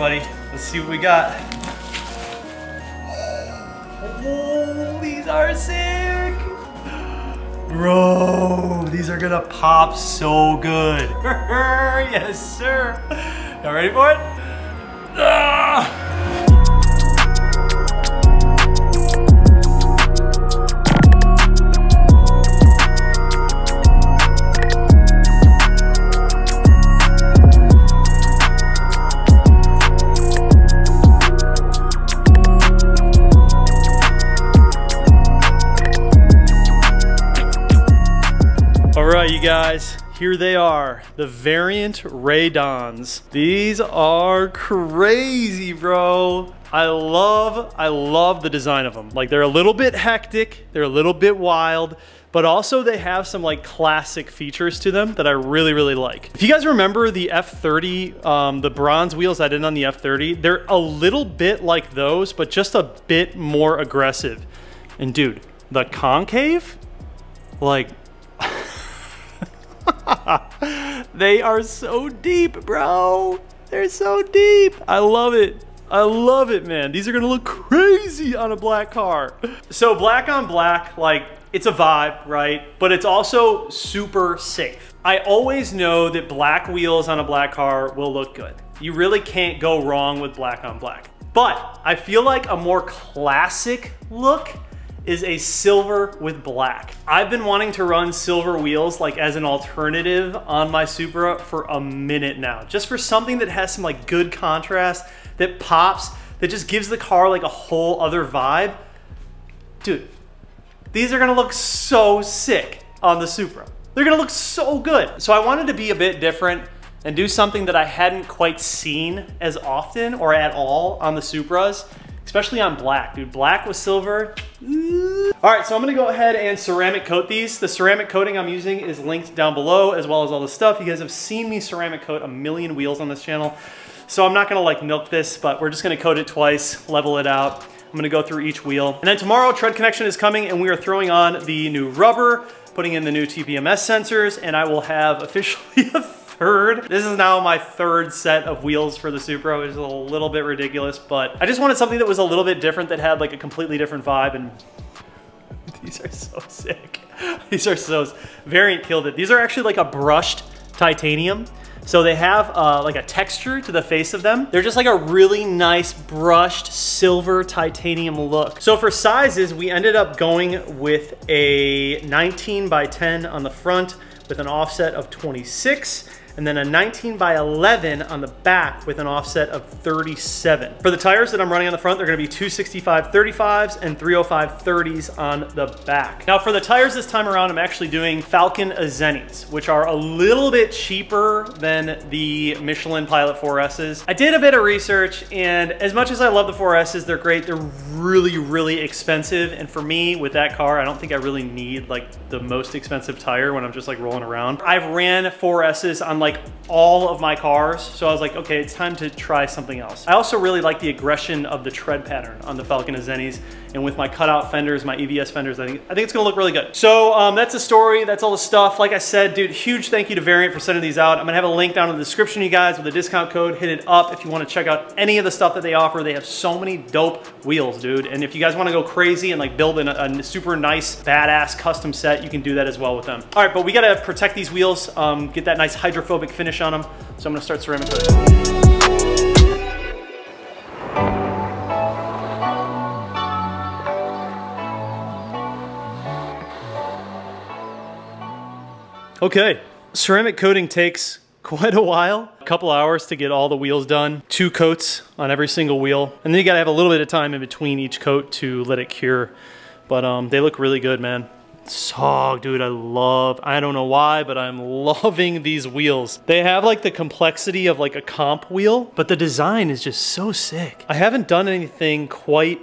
buddy. Let's see what we got. Oh, these are sick. Bro, these are gonna pop so good. Yes, sir. Y'all ready for it? Ah! You guys, here they are, the Variant Raydons. These are crazy, bro. I love the design of them. Like, they're a little bit hectic, they're a little bit wild, but also they have some like classic features to them that I really like. If you guys remember the F30, the bronze wheels I did on the F30, they're a little bit like those, but just a bit more aggressive. And dude, the concave, like, they are so deep, bro. They're so deep. I love it. I love it, man. These are gonna look crazy on a black car. So black on black, like, it's a vibe, right? But it's also super safe. I always know that black wheels on a black car will look good. You really can't go wrong with black on black. But I feel like a more classic look is a silver with black. I've been wanting to run silver wheels like as an alternative on my Supra for a minute now, just for something that has some like good contrast, that pops, that just gives the car like a whole other vibe. Dude, these are gonna look so sick on the Supra. They're gonna look so good. So I wanted to be a bit different and do something that I hadn't quite seen as often or at all on the Supras, especially on black, dude. Black with silver. All right, so I'm gonna go ahead and ceramic coat these. The ceramic coating I'm using is linked down below, as well as all the stuff. You guys have seen me ceramic coat a million wheels on this channel, so I'm not gonna like milk this, but we're just gonna coat it twice, level it out. I'm gonna go through each wheel. And then tomorrow, tread connection is coming, and we are throwing on the new rubber, putting in the new TPMS sensors, and I will have officially a third. This is now my third set of wheels for the Supra, which is a little bit ridiculous, but I just wanted something that was a little bit different, that had like a completely different vibe, and these are so sick. These are so, Variant killed it. These are actually like a brushed titanium. So they have like a texture to the face of them. They're just like a really nice brushed silver titanium look. So for sizes, we ended up going with a 19 by 10 on the front with an offset of 26, and then a 19 by 11 on the back with an offset of 37. For the tires that I'm running on the front, they're gonna be 265 35s and 305 30s on the back. Now for the tires this time around, I'm actually doing Falcon A90s, which are a little bit cheaper than the Michelin Pilot 4Ss. I did a bit of research, and as much as I love the 4Ss, they're great, they're really expensive. And for me, with that car, I don't think I really need like the most expensive tire when I'm just like rolling around. I've ran 4Ss on like all of my cars, so I was like, okay, it's time to try something else. I also really like the aggression of the tread pattern on the Falcon A90s, and with my cutout fenders, my EVS fenders, I think it's gonna look really good. So that's the story, that's all the stuff. Like I said, dude, huge thank you to Variant for sending these out. I'm gonna have a link down in the description, you guys, with a discount code. Hit it up if you wanna check out any of the stuff that they offer. They have so many dope wheels, dude. And if you guys wanna go crazy and like build a super nice, badass custom set, you can do that as well with them. All right, but we gotta protect these wheels, get that nice hydrophobic finish on them. So I'm gonna start ceramic coating. Okay, ceramic coating takes quite a while, a couple hours to get all the wheels done, 2 coats on every single wheel, and then you gotta have a little bit of time in between each coat to let it cure. But they look really good, man. So, dude, I don't know why, but I'm loving these wheels. They have like the complexity of like a comp wheel, but the design is just so sick. I haven't done anything quite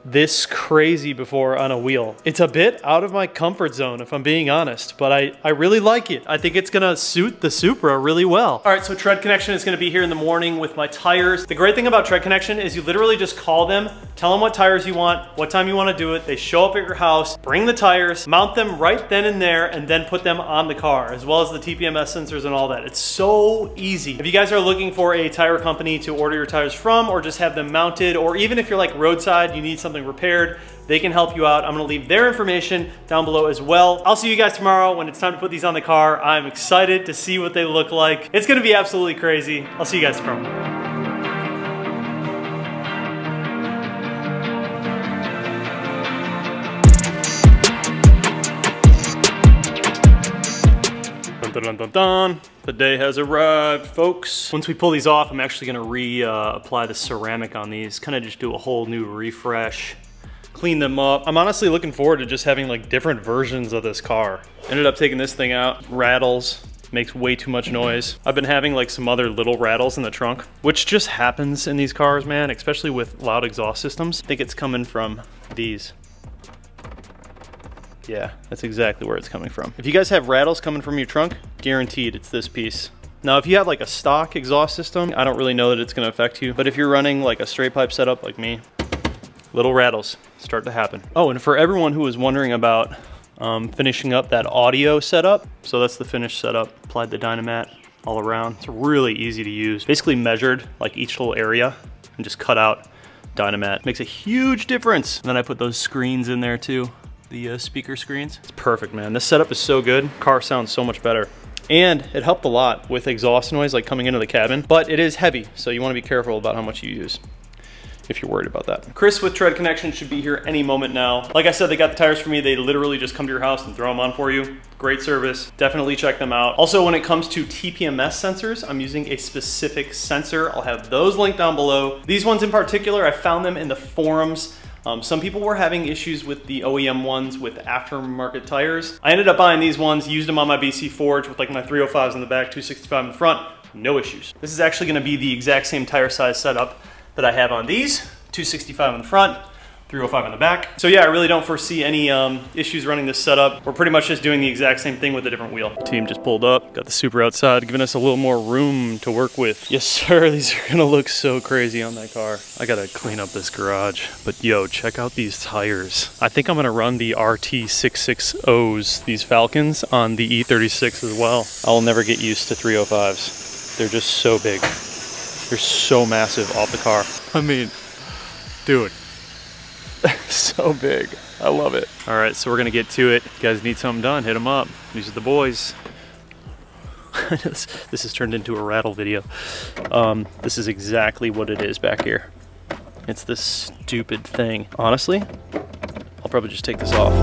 this crazy before on a wheel. It's a bit out of my comfort zone, if I'm being honest, but I really like it. I think it's gonna suit the Supra really well. All right, so Tread Connection is gonna be here in the morning with my tires. The great thing about Tread Connection is you literally just call them, tell them what tires you want, what time you wanna do it. They show up at your house, bring the tires, mount them right then and there, and then put them on the car, as well as the TPMS sensors and all that. It's so easy. If you guys are looking for a tire company to order your tires from, or just have them mounted, or even if you're like roadside, you need something repaired, they can help you out. I'm gonna leave their information down below as well. I'll see you guys tomorrow when it's time to put these on the car. I'm excited to see what they look like. It's gonna be absolutely crazy. I'll see you guys tomorrow. Dun, dun, dun, dun. The day has arrived, folks. Once we pull these off, I'm actually gonna apply the ceramic on these, kind of just do a whole new refresh, clean them up. I'm honestly looking forward to just having like different versions of this car. Ended up taking this thing out, rattles, makes way too much noise. I've been having like some other little rattles in the trunk, which just happens in these cars, man, especially with loud exhaust systems. I think it's coming from these. Yeah, that's exactly where it's coming from. If you guys have rattles coming from your trunk, guaranteed it's this piece. Now, if you have like a stock exhaust system, I don't really know that it's gonna affect you, but if you're running like a straight pipe setup like me, little rattles start to happen. Oh, and for everyone who was wondering about finishing up that audio setup, so that's the finished setup. Applied the Dynamat all around. It's really easy to use. Basically measured like each little area and just cut out Dynamat. Makes a huge difference. And then I put those screens in there too. The speaker screens. It's perfect, man. This setup is so good. Car sounds so much better. And it helped a lot with exhaust noise like coming into the cabin, but it is heavy, so you want to be careful about how much you use if you're worried about that. Chris with Tread Connection should be here any moment now. Like I said, they got the tires for me. They literally just come to your house and throw them on for you. Great service. Definitely check them out. Also, when it comes to TPMS sensors, I'm using a specific sensor. I'll have those linked down below. These ones in particular, I found them in the forums. Some people were having issues with the OEM ones with aftermarket tires. I ended up buying these ones, used them on my BC Forge with like my 305s in the back, 265 in the front, no issues. This is actually gonna be the exact same tire size setup that I have on these, 265 in the front, 305 in the back. So yeah, I really don't foresee any issues running this setup. We're pretty much just doing the exact same thing with a different wheel. Team just pulled up, got the Supra outside, giving us a little more room to work with. Yes sir, these are gonna look so crazy on that car. I gotta clean up this garage. But yo, check out these tires. I think I'm gonna run the RT660s, these Falcons, on the E36 as well. I'll never get used to 305s. They're just so big. They're so massive off the car. I mean, dude. So big. I love it. All right, so we're gonna get to it. If you guys need something done, hit them up. These are the boys. This has turned into a rattle video. This is exactly what it is back here. It's this stupid thing. Honestly, I'll probably just take this off.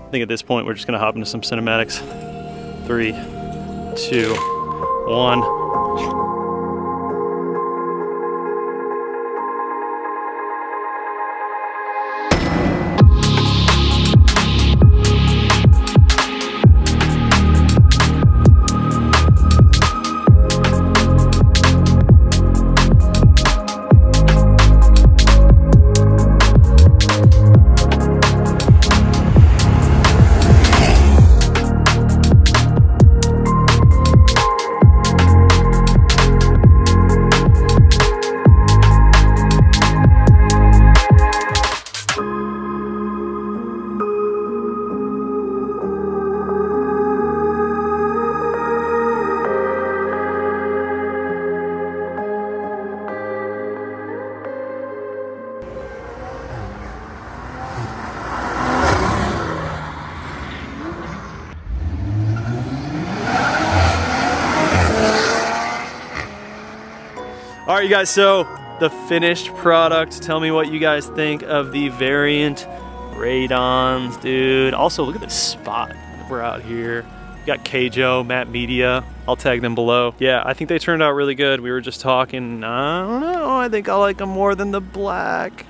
I think at this point we're just gonna hop into some cinematics. 3, 2, 1. All right, you guys, so the finished product. Tell me what you guys think of the Variant radons, dude. Also, look at this spot. We're out here. We got Kjo, Matt Media. I'll tag them below. Yeah, I think they turned out really good. We were just talking, I don't know, I think I like them more than the black.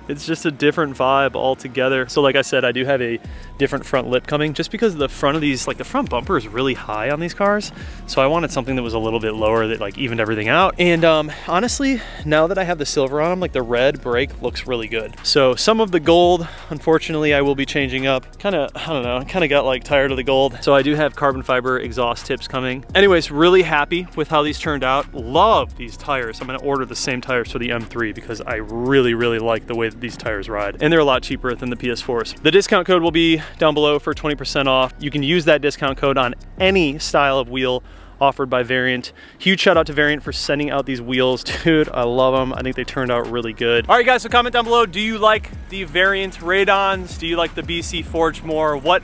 It's just a different vibe altogether. So like I said, I do have a different front lip coming just because the front of these, like the front bumper is really high on these cars. So I wanted something that was a little bit lower that like evened everything out. And honestly, now that I have the silver on them, like the red brake looks really good. So some of the gold, unfortunately, I will be changing up. Kind of, I don't know, kind of got like tired of the gold. So I do have carbon fiber exhaust tips coming. Anyways, really happy with how these turned out. Love these tires. I'm gonna order the same tires for the M3 because I really, really like the way that these tires ride. And they're a lot cheaper than the PS4s. The discount code will be down below for 20% off. You can use that discount code on any style of wheel offered by Variant. Huge shout out to Variant for sending out these wheels. Dude, I love them. I think they turned out really good. All right, guys, so comment down below. Do you like the Variant radons? Do you like the BC Forged more? What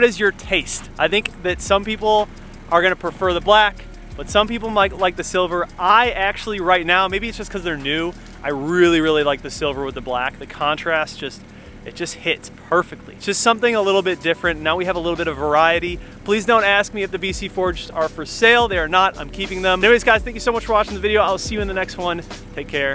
is your taste? I think that some people are gonna prefer the black, but some people might like the silver. I actually, right now, maybe it's just because they're new, I really, really like the silver with the black. The contrast it just hits perfectly. It's just something a little bit different. Now we have a little bit of variety. Please don't ask me if the BC Forged are for sale. They are not. I'm keeping them. Anyways, guys, thank you so much for watching the video. I'll see you in the next one. Take care.